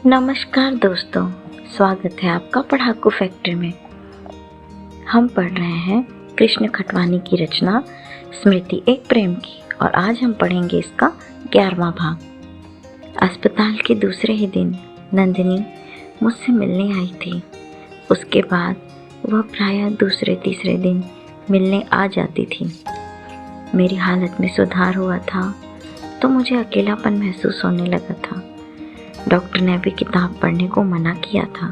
नमस्कार दोस्तों, स्वागत है आपका पढ़ाकू फैक्ट्री में। हम पढ़ रहे हैं कृष्ण खटवानी की रचना स्मृति एक प्रेम की, और आज हम पढ़ेंगे इसका 11वां भाग। अस्पताल के दूसरे ही दिन नंदिनी मुझसे मिलने आई थी। उसके बाद वह प्रायः दूसरे तीसरे दिन मिलने आ जाती थी। मेरी हालत में सुधार हुआ था तो मुझे अकेलापन महसूस होने लगा था। डॉक्टर ने भी किताब पढ़ने को मना किया था।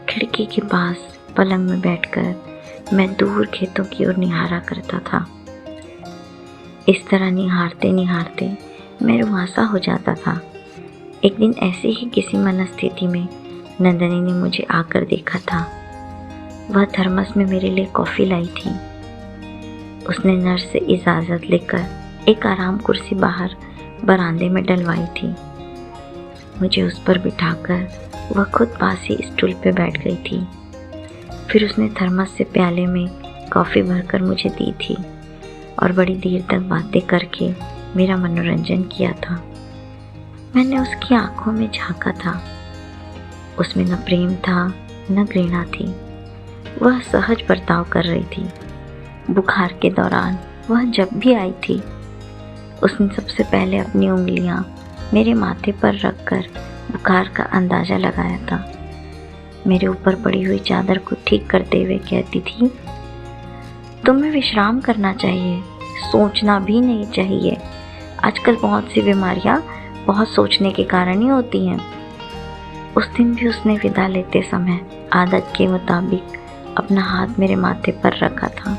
खिड़की के पास पलंग में बैठकर मैं दूर खेतों की ओर निहारा करता था। इस तरह निहारते निहारते मैं रुआंसा हो जाता था। एक दिन ऐसी ही किसी मनस्थिति में नंदिनी ने मुझे आकर देखा था। वह थर्मस में मेरे लिए कॉफ़ी लाई थी। उसने नर्स से इजाज़त लेकर एक आराम कुर्सी बाहर बरामदे में डलवाई थी। मुझे उस पर बिठाकर वह खुद पास ही स्टूल पे बैठ गई थी। फिर उसने थर्मस से प्याले में कॉफ़ी भरकर मुझे दी थी और बड़ी देर तक बातें करके मेरा मनोरंजन किया था। मैंने उसकी आंखों में झांका था। उसमें न प्रेम था न घृणा थी। वह सहज बर्ताव कर रही थी। बुखार के दौरान वह जब भी आई थी, उसने सबसे पहले अपनी उंगलियां मेरे माथे पर रखकर बुखार का अंदाज़ा लगाया था। मेरे ऊपर पड़ी हुई चादर को ठीक करते हुए कहती थी, तुम्हें विश्राम करना चाहिए, सोचना भी नहीं चाहिए। आजकल बहुत सी बीमारियां बहुत सोचने के कारण ही होती हैं। उस दिन भी उसने विदा लेते समय आदत के मुताबिक अपना हाथ मेरे माथे पर रखा था।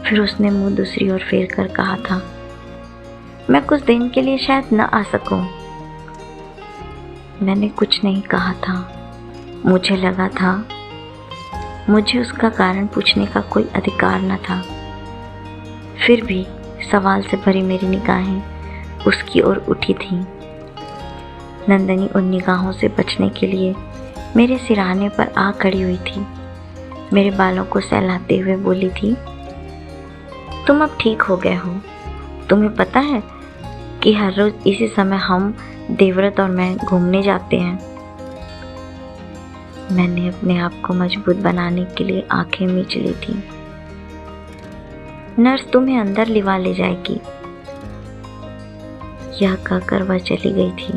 फिर उसने मुंह दूसरी ओर फेर कर कहा था, मैं कुछ दिन के लिए शायद न आ सकूं। मैंने कुछ नहीं कहा था। मुझे लगा था मुझे उसका कारण पूछने का कोई अधिकार न था। फिर भी सवाल से भरी मेरी निगाहें उसकी ओर उठी थीं। नंदिनी उन निगाहों से बचने के लिए मेरे सिरहाने पर आ खड़ी हुई थी। मेरे बालों को सहलाते हुए बोली थी, तुम अब ठीक हो गए हो। तुम्हें पता है कि हर रोज इसी समय हम देवव्रत और मैं घूमने जाते हैं। मैंने अपने आप को मजबूत बनाने के लिए आंखें मीच ली थी। नर्स तुम्हें अंदर लिवा ले जाएगी, यह कहकर वह चली गई थी।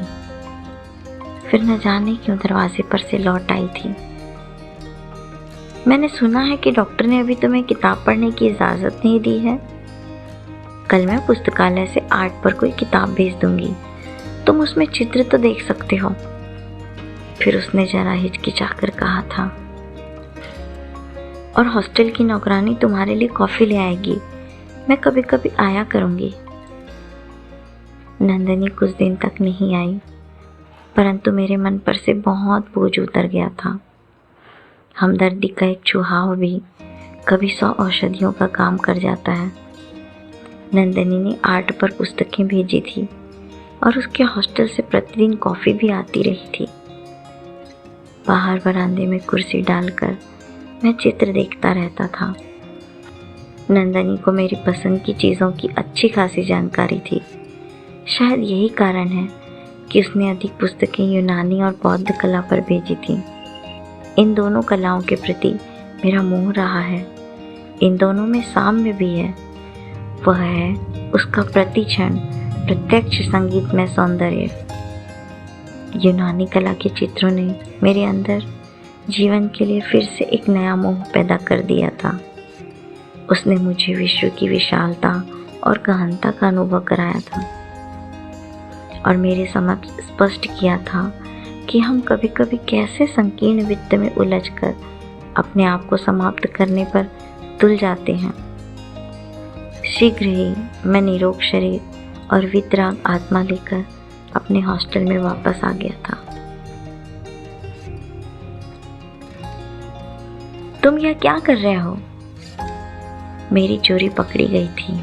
फिर न जाने क्यों दरवाजे पर से लौट आई थी। मैंने सुना है कि डॉक्टर ने अभी तुम्हें किताब पढ़ने की इजाज़त नहीं दी है। कल मैं पुस्तकालय से आर्ट पर कोई किताब भेज दूंगी, तुम उसमें चित्र तो देख सकते हो। फिर उसने जरा हिचकिचाकर कहा था, और हॉस्टल की नौकरानी तुम्हारे लिए कॉफ़ी ले आएगी, मैं कभी कभी आया करूंगी। नंदिनी कुछ दिन तक नहीं आई, परंतु मेरे मन पर से बहुत बोझ उतर गया था। हमदर्दी का एक छुहाव भी कभी 100 औषधियों का काम कर जाता है। नंदिनी ने आर्ट पर पुस्तकें भेजी थी और उसके हॉस्टल से प्रतिदिन कॉफ़ी भी आती रही थी। बाहर बरामदे में कुर्सी डालकर मैं चित्र देखता रहता था। नंदिनी को मेरी पसंद की चीज़ों की अच्छी खासी जानकारी थी। शायद यही कारण है कि उसने अधिक पुस्तकें यूनानी और बौद्ध कला पर भेजी थीं। इन दोनों कलाओं के प्रति मेरा मोह रहा है। इन दोनों में साम्य भी है। वह है उसका प्रतिक्षण प्रत्यक्ष संगीतमय सौंदर्य। यूनानी कला के चित्रों ने मेरे अंदर जीवन के लिए फिर से एक नया मोह पैदा कर दिया था। उसने मुझे विश्व की विशालता और गहनता का अनुभव कराया था और मेरे समक्ष स्पष्ट किया था कि हम कभी कभी कैसे संकीर्ण वित्त में उलझकर अपने आप को समाप्त करने पर तुल जाते हैं। शीघ्र ही मैं निरोग शरीर और वितराग आत्मा लेकर अपने हॉस्टल में वापस आ गया था। तुम यह क्या कर रहे हो? मेरी चोरी पकड़ी गई थी।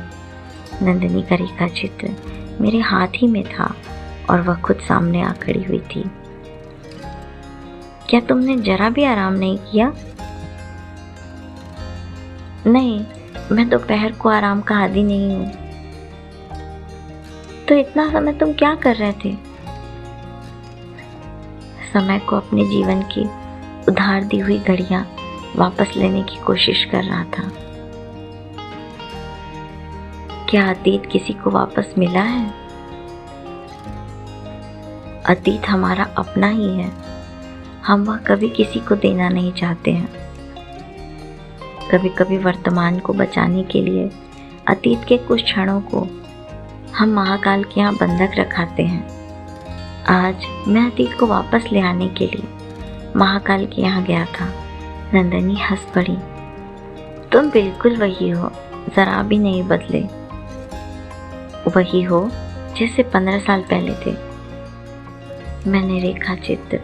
नंदिनी का रेखा चित्र मेरे हाथ ही में था और वह खुद सामने आ खड़ी हुई थी। क्या तुमने जरा भी आराम नहीं किया? नहीं, मैं दोपहर को आराम का आदी नहीं हूँ। तो इतना समय तुम क्या कर रहे थे? समय को अपने जीवन की उधार दी हुई घड़ियां वापस लेने की कोशिश कर रहा था। क्या अतीत किसी को वापस मिला है? अतीत हमारा अपना ही है, हम वह कभी किसी को देना नहीं चाहते हैं। कभी कभी वर्तमान को बचाने के लिए अतीत के कुछ क्षणों को हम महाकाल के यहाँ बंधक रखाते हैं। आज मैं अतीत को वापस ले आने के लिए महाकाल के यहाँ गया था। नंदिनी हंस पड़ी। तुम बिल्कुल वही हो, जरा भी नहीं बदले। वही हो जैसे 15 साल पहले थे। मैंने रेखा चित्र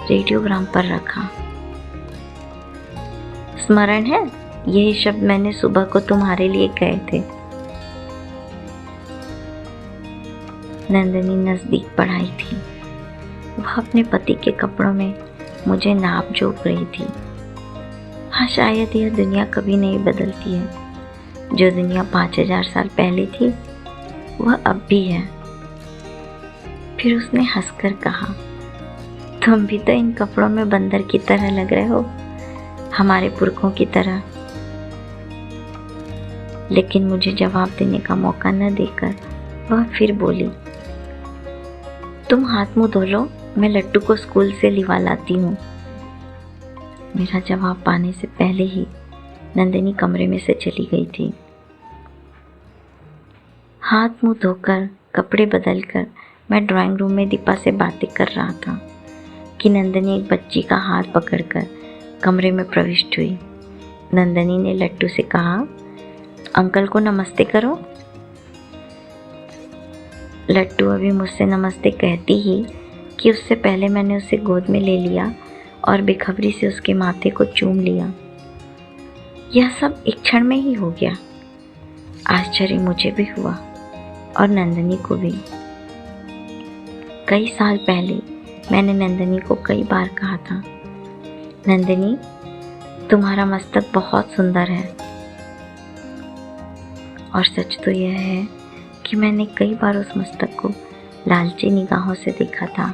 रेडियोग्राम पर रखा। स्मरण है, यही शब्द मैंने सुबह को तुम्हारे लिए कहे थे। नंदिनी नजदीक बढ़ाई थी। वह अपने पति के कपड़ों में मुझे नाप जोप रही थी। हाँ, शायद यह दुनिया कभी नहीं बदलती है। जो दुनिया 5000 साल पहले थी वह अब भी है। फिर उसने हंसकर कहा, तुम भी तो इन कपड़ों में बंदर की तरह लग रहे हो, हमारे पुरखों की तरह। लेकिन मुझे जवाब देने का मौका न देकर वह फिर बोली, तुम हाथ मुंह धो लो, मैं लट्टू को स्कूल से लिवा लाती हूँ। मेरा जवाब पाने से पहले ही नंदिनी कमरे में से चली गई थी। हाथ मुंह धोकर कपड़े बदलकर मैं ड्राइंग रूम में दीपा से बातें कर रहा था कि नंदिनी एक बच्ची का हाथ पकड़कर कमरे में प्रविष्ट हुई। नंदिनी ने लट्टू से कहा, अंकल को नमस्ते करो। लट्टू अभी मुझसे नमस्ते कहती ही कि उससे पहले मैंने उसे गोद में ले लिया और बेखबरी से उसके माथे को चूम लिया। यह सब एक क्षण में ही हो गया। आश्चर्य मुझे भी हुआ और नंदिनी को भी। कई साल पहले मैंने नंदिनी को कई बार कहा था, नंदिनी तुम्हारा मस्तक बहुत सुंदर है। और सच तो यह है कि मैंने कई बार उस मस्तक को लालची निगाहों से देखा था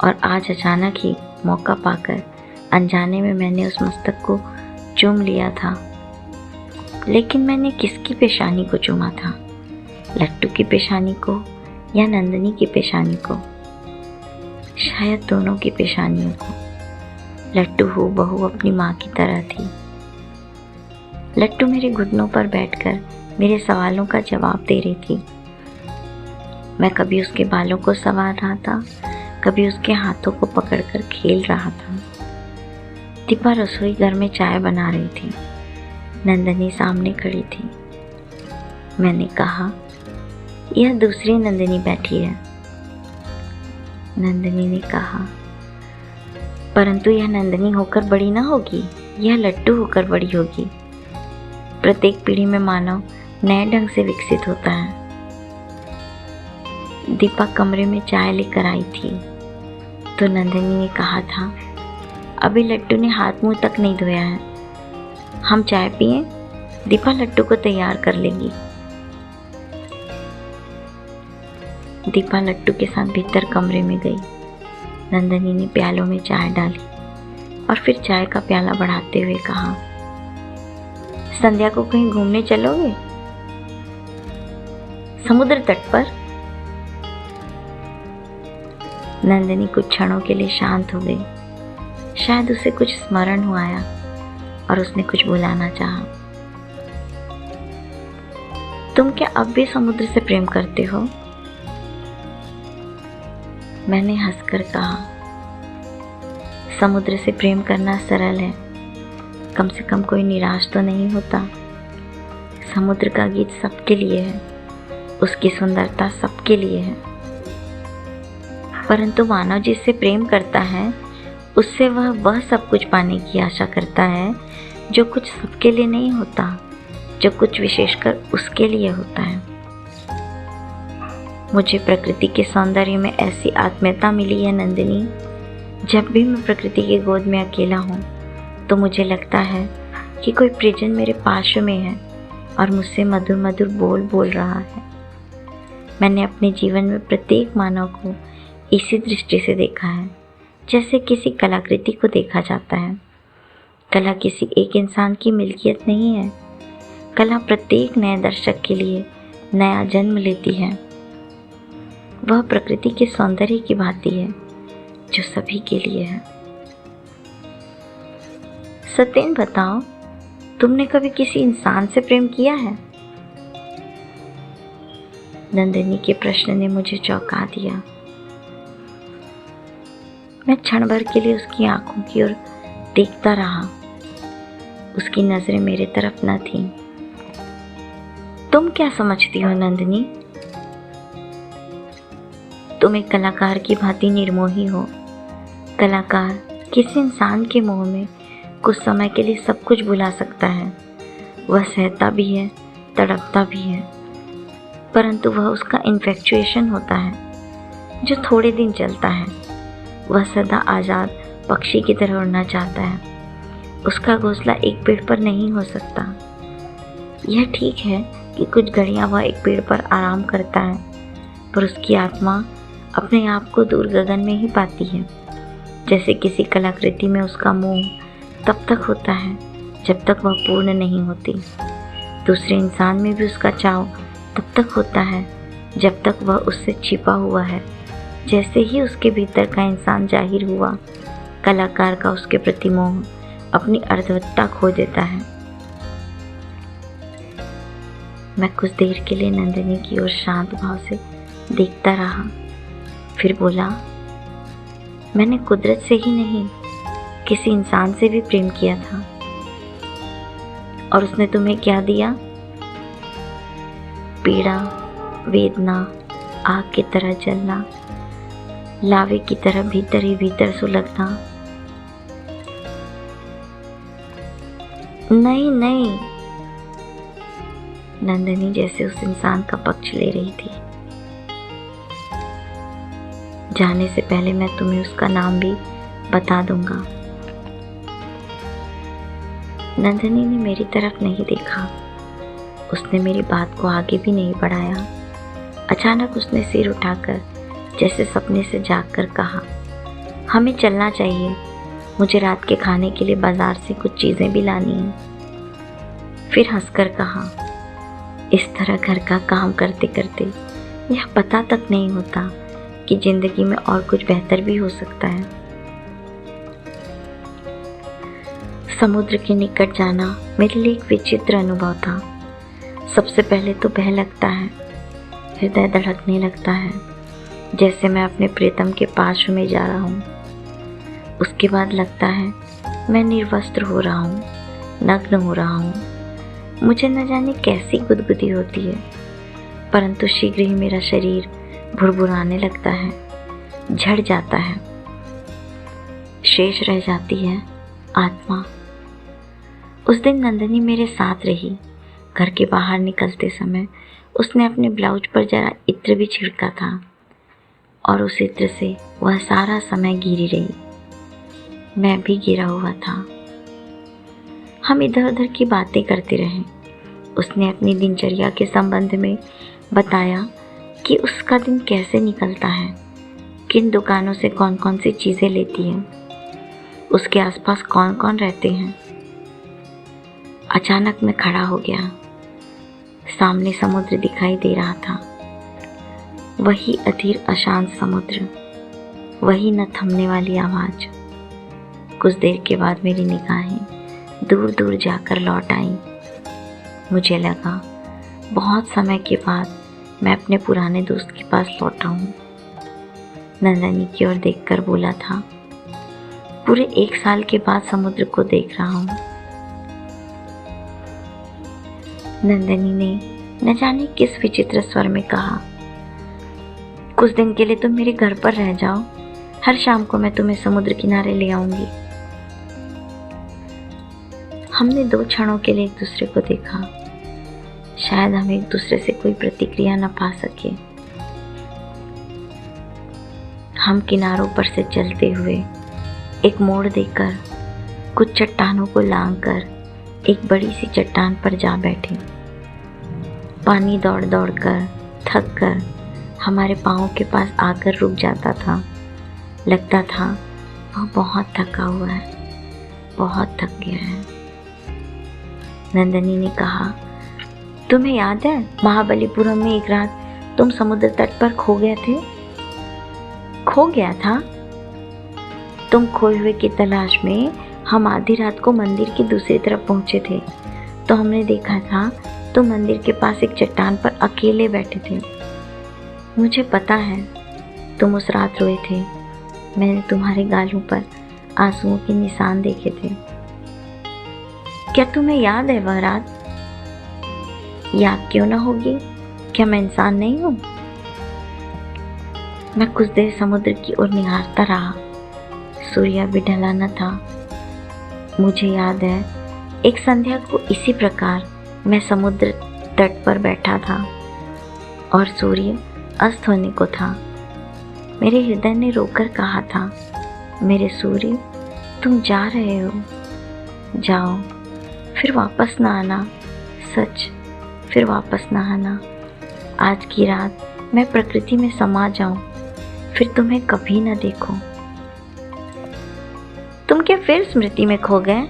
और आज अचानक ही मौका पाकर अनजाने में मैंने उस मस्तक को चूम लिया था। लेकिन मैंने किसकी पेशानी को चूमा था? लट्टू की पेशानी को या नंदिनी की पेशानी को? शायद दोनों की पेशानियों को। लट्टू हूबहू अपनी माँ की तरह थी। लट्टू मेरे घुटनों पर बैठकर मेरे सवालों का जवाब दे रही थी। मैं कभी उसके बालों को संवार रहा था, कभी उसके हाथों को पकड़कर खेल रहा था। दीपा रसोई घर में चाय बना रही थी। नंदिनी सामने खड़ी थी। मैंने कहा, यह दूसरी नंदिनी बैठी है। नंदिनी ने कहा, परंतु यह नंदिनी होकर बड़ी ना होगी, यह लट्टू होकर बड़ी होगी। प्रत्येक पीढ़ी में मानव नए ढंग से विकसित होता है। दीपा कमरे में चाय लेकर आई थी तो नंदिनी ने कहा था, अभी लट्टू ने हाथ मुंह तक नहीं धोया है, हम चाय पिएं? दीपा लट्टू को तैयार कर लेगी। दीपा लट्टू के साथ भीतर कमरे में गई। नंदिनी ने प्यालों में चाय डाली और फिर चाय का प्याला बढ़ाते हुए कहा, संध्या को कहीं घूमने चलोगे? समुद्र तट पर? नंदिनी कुछ क्षणों के लिए शांत हो गई। शायद उसे कुछ स्मरण हुआ आया और उसने कुछ बुलाना चाहा। तुम क्या अब भी समुद्र से प्रेम करते हो? मैंने हंसकर कहा, समुद्र से प्रेम करना सरल है, कम से कम कोई निराश तो नहीं होता। समुद्र का गीत सबके लिए है, उसकी सुंदरता सबके लिए है। परंतु मानव जिससे प्रेम करता है उससे वह सब कुछ पाने की आशा करता है जो कुछ सबके लिए नहीं होता, जो कुछ विशेषकर उसके लिए होता है। मुझे प्रकृति के सौंदर्य में ऐसी आत्मीयता मिली है नंदिनी, जब भी मैं प्रकृति की गोद में अकेला हूँ तो मुझे लगता है कि कोई प्रियजन मेरे पास में है और मुझसे मधुर मधुर बोल रहा है। मैंने अपने जीवन में प्रत्येक मानव को इसी दृष्टि से देखा है, जैसे किसी कलाकृति को देखा जाता है। कला किसी एक इंसान की मिल्कियत नहीं है। कला प्रत्येक नए दर्शक के लिए नया जन्म लेती है। वह प्रकृति के सौंदर्य की भांति है जो सभी के लिए है। सत्येन, बताओ, तुमने कभी किसी इंसान से प्रेम किया है? नंदिनी के प्रश्न ने मुझे चौंका दिया। मैं क्षण भर के लिए उसकी आंखों की ओर देखता रहा। उसकी नजरें मेरे तरफ न थीं। तुम क्या समझती हो नंदिनी? तुम एक कलाकार की भांति निर्मोही हो। कलाकार किसी इंसान के मोह में कुछ समय के लिए सब कुछ भुला सकता है। वह सहता भी है, तड़पता भी है, परंतु वह उसका इन्फेक्चुएशन होता है जो थोड़े दिन चलता है। वह सदा आज़ाद पक्षी की तरह उड़ना चाहता है। उसका घोंसला एक पेड़ पर नहीं हो सकता। यह ठीक है कि कुछ घड़ियां वह एक पेड़ पर आराम करता है, पर उसकी आत्मा अपने आप को दूर गगन में ही पाती है। जैसे किसी कलाकृति में उसका मोह तब तक होता है जब तक वह पूर्ण नहीं होती। दूसरे इंसान में भी उसका चाव तब तक होता है जब तक वह उससे छिपा हुआ है। जैसे ही उसके भीतर का इंसान जाहिर हुआ, कलाकार का उसके प्रति मोह अपनी अर्थवत्ता खो देता है। मैं कुछ देर के लिए नंदिनी की ओर शांत भाव से देखता रहा, फिर बोला, मैंने कुदरत से ही नहीं, किसी इंसान से भी प्रेम किया था। और उसने तुम्हें क्या दिया? पीड़ा, वेदना, आग की तरह जलना, लावे की तरह भीतर ही भीतर सुलगना। नहीं नहीं, नंदिनी जैसे उस इंसान का पक्ष ले रही थी। जाने से पहले मैं तुम्हें उसका नाम भी बता दूंगा। नंदिनी ने मेरी तरफ नहीं देखा। उसने मेरी बात को आगे भी नहीं बढ़ाया। अचानक उसने सिर उठाकर जैसे सपने से जागकर कहा, हमें चलना चाहिए। मुझे रात के खाने के लिए बाजार से कुछ चीजें भी लानी हैं। फिर हंसकर कहा, इस तरह घर का काम करते करते यह पता तक नहीं होता कि जिंदगी में और कुछ बेहतर भी हो सकता है। समुद्र के निकट जाना मेरे लिए एक विचित्र अनुभव था। सबसे पहले तो भय लगता है, हृदय धड़कने लगता है जैसे मैं अपने प्रियतम के पास में जा रहा हूँ। उसके बाद लगता है मैं निर्वस्त्र हो रहा हूँ, नग्न हो रहा हूँ। मुझे न जाने कैसी गुदगुदी होती है, परंतु शीघ्र ही मेरा शरीर भुरभुराने लगता है, झड़ जाता है। शेष रह जाती है आत्मा। उस दिन नंदिनी मेरे साथ रही। घर के बाहर निकलते समय उसने अपने ब्लाउज पर जरा इत्र भी छिड़का था और उस इत्र से वह सारा समय घिरी रही। मैं भी गिरा हुआ था। हम इधर उधर की बातें करते रहे। उसने अपनी दिनचर्या के संबंध में बताया कि उसका दिन कैसे निकलता है, किन दुकानों से कौन कौन सी चीज़ें लेती है, उसके आसपास कौन कौन रहते हैं। अचानक मैं खड़ा हो गया। सामने समुद्र दिखाई दे रहा था। वही अधीर अशांत समुद्र, वही न थमने वाली आवाज़। कुछ देर के बाद मेरी निगाहें दूर दूर जाकर लौट आईं। मुझे लगा बहुत समय के बाद मैं अपने पुराने दोस्त के पास लौटा हूँ। नंदिनी की ओर देखकर बोला था, पूरे 1 साल के बाद समुद्र को देख रहा हूँ। नंदिनी ने न जाने किस विचित्र स्वर में कहा, कुछ दिन के लिए तुम मेरे घर पर रह जाओ, हर शाम को मैं तुम्हें समुद्र किनारे ले आऊंगी। हमने 2 क्षणों के लिए एक दूसरे को देखा। शायद हम एक दूसरे से कोई प्रतिक्रिया न पा सके। हम किनारों पर से चलते हुए एक मोड़ देकर कुछ चट्टानों को लांघकर एक बड़ी सी चट्टान पर जा बैठे। पानी दौड़ दौड़ कर थक कर हमारे पाँवों के पास आकर रुक जाता था। लगता था वह बहुत थका हुआ है, बहुत थक गया है। नंदिनी ने कहा, तुम्हें याद है महाबलीपुरम में एक रात तुम समुद्र तट पर खो गए थे? खो गया था? तुम खोए हुए की तलाश में हम आधी रात को मंदिर की दूसरी तरफ पहुंचे थे, तो हमने देखा था तुम मंदिर के पास एक चट्टान पर अकेले बैठे थे। मुझे पता है तुम उस रात रोए थे। मैंने तुम्हारे गालों पर आंसुओं के निशान देखे थे। क्या तुम्हें याद है वह रात? याद क्यों ना होगी? क्या मैं इंसान नहीं हूं? मैं कुछ देर समुद्र की ओर निहारता रहा। सूर्य भी ढला न था। मुझे याद है एक संध्या को इसी प्रकार मैं समुद्र तट पर बैठा था और सूर्य अस्त होने को था। मेरे हृदय ने रोकर कहा था, मेरे सूर्य, तुम जा रहे हो, जाओ, फिर वापस ना आना, सच, फिर वापस ना आना। आज की रात मैं प्रकृति में समा जाऊं, फिर तुम्हें कभी ना देखूं। तुम क्या फिर स्मृति में खो गए?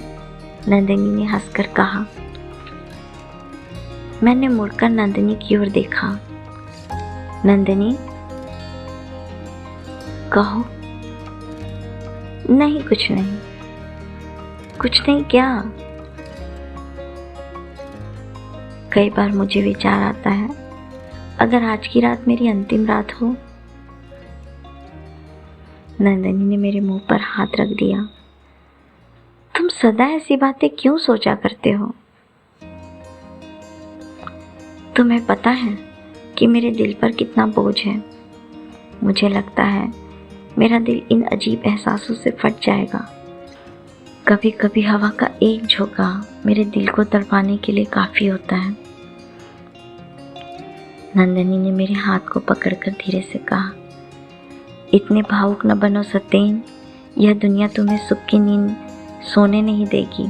नंदिनी ने हंसकर कहा। मैंने मुड़कर नंदिनी की ओर देखा। नंदिनी, कहो। नहीं, कुछ नहीं। कुछ नहीं क्या? कई बार मुझे विचार आता है, अगर आज की रात मेरी अंतिम रात हो। नंदिनी ने मेरे मुंह पर हाथ रख दिया। तुम सदा ऐसी बातें क्यों सोचा करते हो? तुम्हें पता है कि मेरे दिल पर कितना बोझ है। मुझे लगता है मेरा दिल इन अजीब एहसासों से फट जाएगा। कभी कभी हवा का एक झोंका मेरे दिल को तड़पाने के लिए काफी होता है। नंदिनी ने मेरे हाथ को पकड़कर धीरे से कहा, इतने भावुक न बनो सतेन, यह दुनिया तुम्हें सुख की नींद सोने नहीं देगी।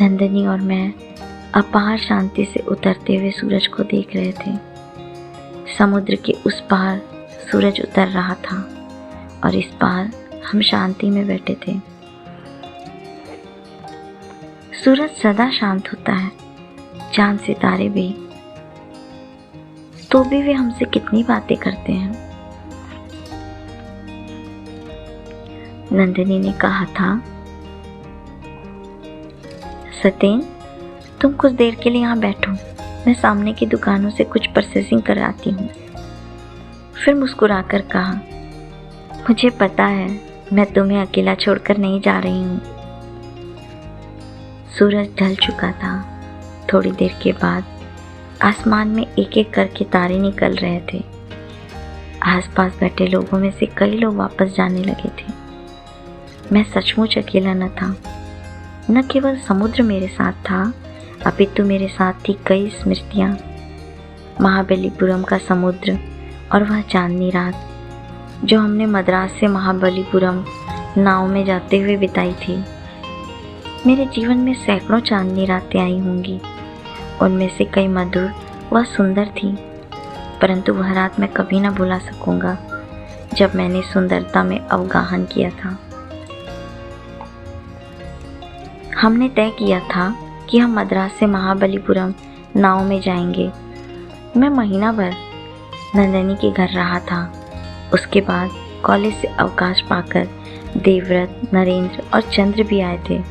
नंदिनी और मैं अपार शांति से उतरते हुए सूरज को देख रहे थे। समुद्र के उस पार सूरज उतर रहा था और इस पार हम शांति में बैठे थे। सूरज सदा शांत होता है, चांद सितारे भी, तो भी वे हमसे कितनी बातें करते हैं। नंदिनी ने कहा था, सतेन, तुम कुछ देर के लिए यहाँ बैठो, मैं सामने की दुकानों से कुछ परचेसिंग कर आती हूँ। फिर मुस्कुराकर कहा, मुझे पता है मैं तुम्हें अकेला छोड़कर नहीं जा रही हूँ। सूरज ढल चुका था। थोड़ी देर के बाद आसमान में एक एक करके तारे निकल रहे थे। आसपास बैठे लोगों में से कई लोग वापस जाने लगे थे। मैं सचमुच अकेला न था। न केवल समुद्र मेरे साथ था, अपितु मेरे साथ थी कई स्मृतियाँ। महाबलीपुरम का समुद्र और वह चांदनी रात जो हमने मद्रास से महाबलीपुरम नाव में जाते हुए बिताई थी। मेरे जीवन में सैकड़ों चांदनी रातें आई होंगी। उनमें से कई मधुर व सुंदर थी, परंतु वह रात मैं कभी न भुला सकूंगा जब मैंने सुंदरता में अवगाहन किया था। हमने तय किया था कि हम मद्रास से महाबलीपुरम नाव में जाएंगे। मैं महीना भर नंदिनी के घर रहा था। उसके बाद कॉलेज से अवकाश पाकर देवव्रत, नरेंद्र और चंद्र भी आए थे।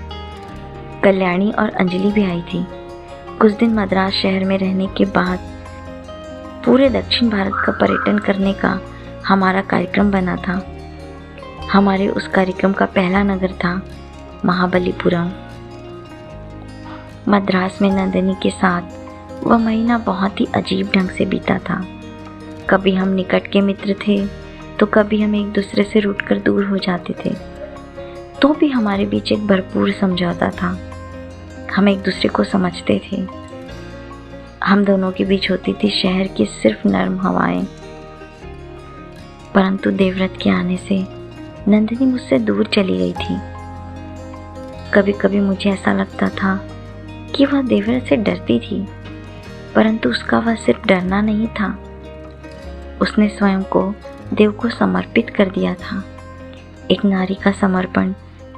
कल्याणी और अंजलि भी आई थी। कुछ दिन मद्रास शहर में रहने के बाद पूरे दक्षिण भारत का पर्यटन करने का हमारा कार्यक्रम बना था। हमारे उस कार्यक्रम का पहला नगर था महाबलीपुरम। मद्रास में नंदिनी के साथ वह महीना बहुत ही अजीब ढंग से बीता था। कभी हम निकट के मित्र थे तो कभी हम एक दूसरे से रूठकर दूर हो जाते थे, तो भी हमारे बीच एक भरपूर समझौता था। हम एक दूसरे को समझते थे। हम दोनों के बीच होती थी शहर की सिर्फ नर्म हवाएं। परंतु देवव्रत के आने से नंदिनी मुझसे दूर चली गई थी। कभी कभी मुझे ऐसा लगता था कि वह देवव्रत से डरती थी, परंतु उसका वह सिर्फ डरना नहीं था, उसने स्वयं को देव को समर्पित कर दिया था। एक नारी का समर्पण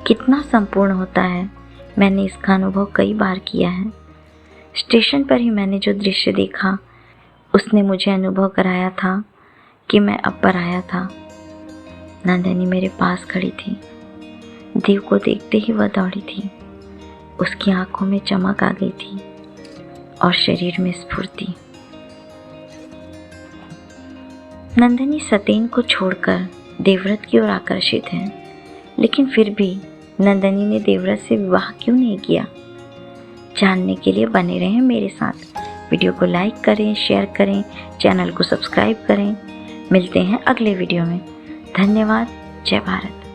कितना संपूर्ण होता है, मैंने इसका अनुभव कई बार किया है। स्टेशन पर ही मैंने जो दृश्य देखा उसने मुझे अनुभव कराया था कि मैं अब पर आया था। नंदिनी मेरे पास खड़ी थी। देव को देखते ही वह दौड़ी थी। उसकी आंखों में चमक आ गई थी और शरीर में स्फूर्ति। नंदिनी सतेन को छोड़कर देवव्रत की ओर आकर्षित है, लेकिन फिर भी नंदिनी ने देवव्रत से विवाह क्यों नहीं किया? जानने के लिए बने रहें मेरे साथ। वीडियो को लाइक करें, शेयर करें, चैनल को सब्सक्राइब करें। मिलते हैं अगले वीडियो में। धन्यवाद। जय भारत।